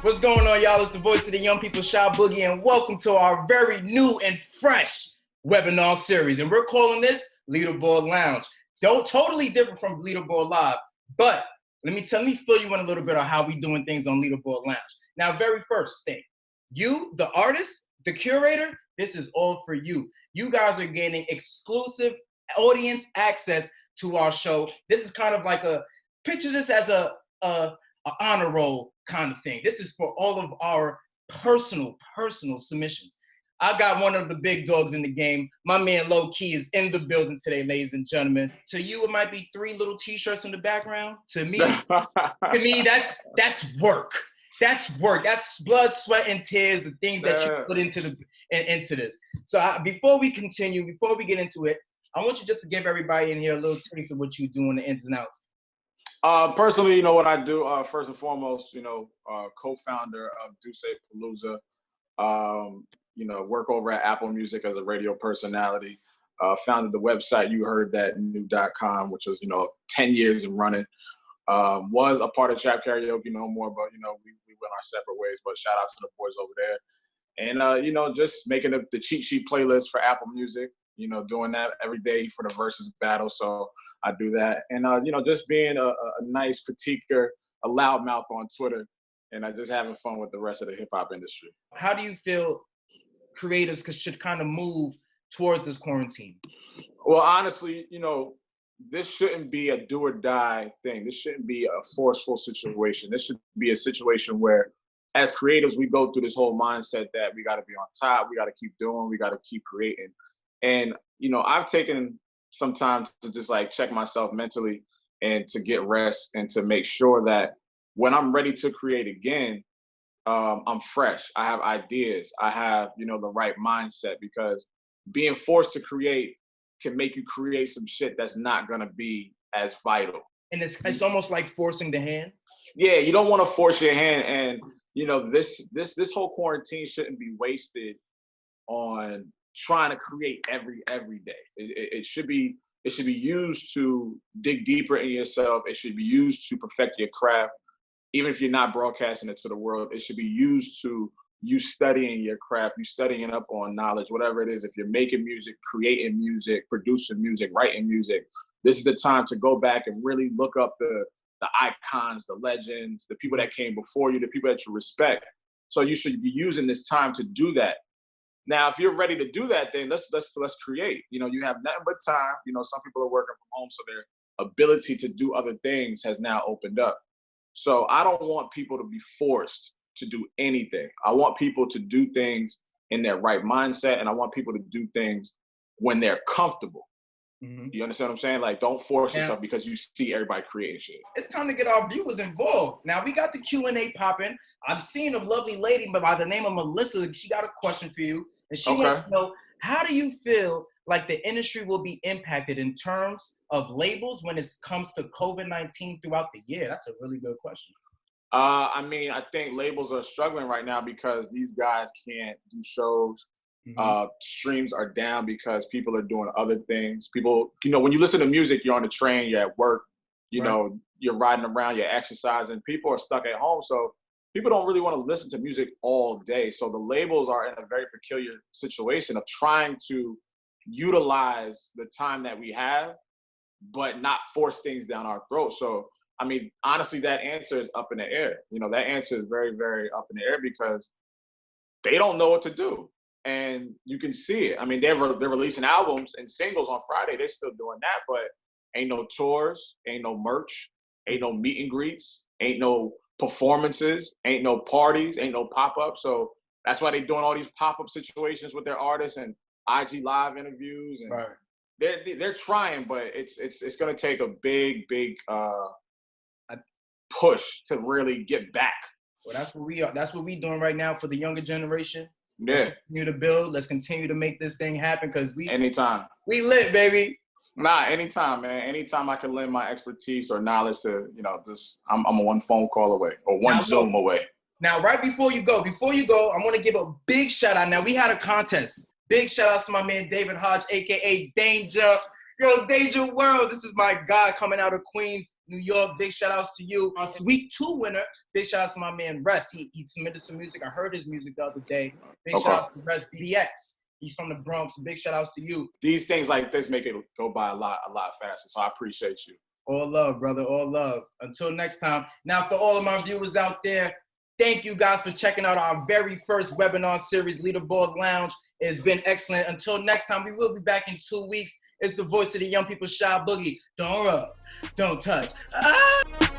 What's going on, y'all? It's the voice of the young people, Shy Boogie, and welcome to our very new and fresh webinar series. And we're calling this Leaderboard Lounge. Totally different from Leaderboard Live, but let me fill you in a little bit on how we doing things on Leaderboard Lounge. Now, very first thing, you, the artist, the curator, this is all for you. You guys are gaining exclusive audience access to our show. This is kind of like picture this as a honor roll kind of thing. This is for all of our personal submissions. I got one of the big dogs in the game. My man Lowkey is in the building today, ladies and gentlemen. To you, it might be 3 little t-shirts in the background. To me, that's work. That's work. That's blood, sweat, and tears, the things that you put into this. So before we continue, before we get into it, I want you just to give everybody in here a little taste of what you do in the ins and outs. Personally, you know what I do, first and foremost, co-founder of Dusse Palooza, work over at Apple Music as a radio personality, founded the website YouHeardThatNew.com, which was, 10 years in running, was a part of Trap Karaoke no more, but, we went our separate ways, but shout out to the boys over there. And, just making the cheat sheet playlist for Apple Music, doing that every day for the versus battle. So I do that. And, just being a nice critiquer, a loudmouth on Twitter, and just having fun with the rest of the hip hop industry. How do you feel creatives should kind of move towards this quarantine? Well, honestly, this shouldn't be a do or die thing. This shouldn't be a forceful situation. This should be a situation where as creatives, we go through this whole mindset that we got to be on top. We got to keep doing, we got to keep creating. And, I've taken some time to just check myself mentally and to get rest and to make sure that when I'm ready to create again, I'm fresh. I have ideas. I have, the right mindset, because being forced to create can make you create some shit that's not going to be as vital. And it's almost like forcing the hand. Yeah, you don't want to force your hand. And, this whole quarantine shouldn't be wasted on trying to create every day. It should be used to dig deeper in yourself. It should be used to perfect your craft. Even if you're not broadcasting it to the world, it should be used to you studying your craft, you studying up on knowledge, whatever it is. If you're making music, creating music, producing music, writing music, this is the time to go back and really look up the icons, the legends, the people that came before you, the people that you respect. So you should be using this time to do that. Now, if you're ready to do that, then let's create. You have nothing but time. Some people are working from home, so their ability to do other things has now opened up. So I don't want people to be forced to do anything. I want people to do things in their right mindset, and I want people to do things when they're comfortable. Mm-hmm. You understand what I'm saying? Don't force yourself because you see everybody creating shit. It's time to get our viewers involved. Now, we got the Q&A popping. I'm seeing a lovely lady by the name of Melissa. She got a question for you. And she wants to know, how do you feel like the industry will be impacted in terms of labels when it comes to COVID-19 throughout the year? That's a really good question. I think labels are struggling right now because these guys can't do shows. Mm-hmm. Streams are down because people are doing other things. People, when you listen to music, you're on the train, you're at work, you're riding around, you're exercising. People are stuck at home. So people don't really want to listen to music all day. So the labels are in a very peculiar situation of trying to utilize the time that we have, but not force things down our throat. So, honestly, that answer is up in the air. That answer is very, very up in the air because they don't know what to do. And you can see it. They're releasing albums and singles on Friday. They're still doing that, but ain't no tours, ain't no merch, ain't no meet and greets, ain't no performances, ain't no parties, ain't no pop-ups. So that's why they're doing all these pop-up situations with their artists and IG live interviews. And they're trying, but it's going to take a big push to really get back. Well, that's what we are. That's what we're doing right now for the younger generation. Yeah. Let's continue to build. Let's continue to make this thing happen because anytime. We lit, baby. Nah, anytime, man. Anytime I can lend my expertise or knowledge to, I'm a one phone call away or one Zoom away. Now, right before you go, I want to give a big shout out. Now, we had a contest. Big shout outs to my man David Hodge, aka Danger. Yo, Deja World, this is my guy coming out of Queens, New York. Big shout outs to you. Our week 2 winner, big shout outs to my man Rest. He submitted some music. I heard his music the other day. Big shout outs to Rest BX. He's from the Bronx. Big shout outs to you. These things like this make it go by a lot faster. So I appreciate you. All love, brother. All love. Until next time. Now, for all of my viewers out there, thank you guys for checking out our very first webinar series, Leaderboard Lounge. It's been excellent. Until next time, we will be back in 2 weeks. It's the voice of the young people, Shy Boogie. Don't rub, don't touch. Ah!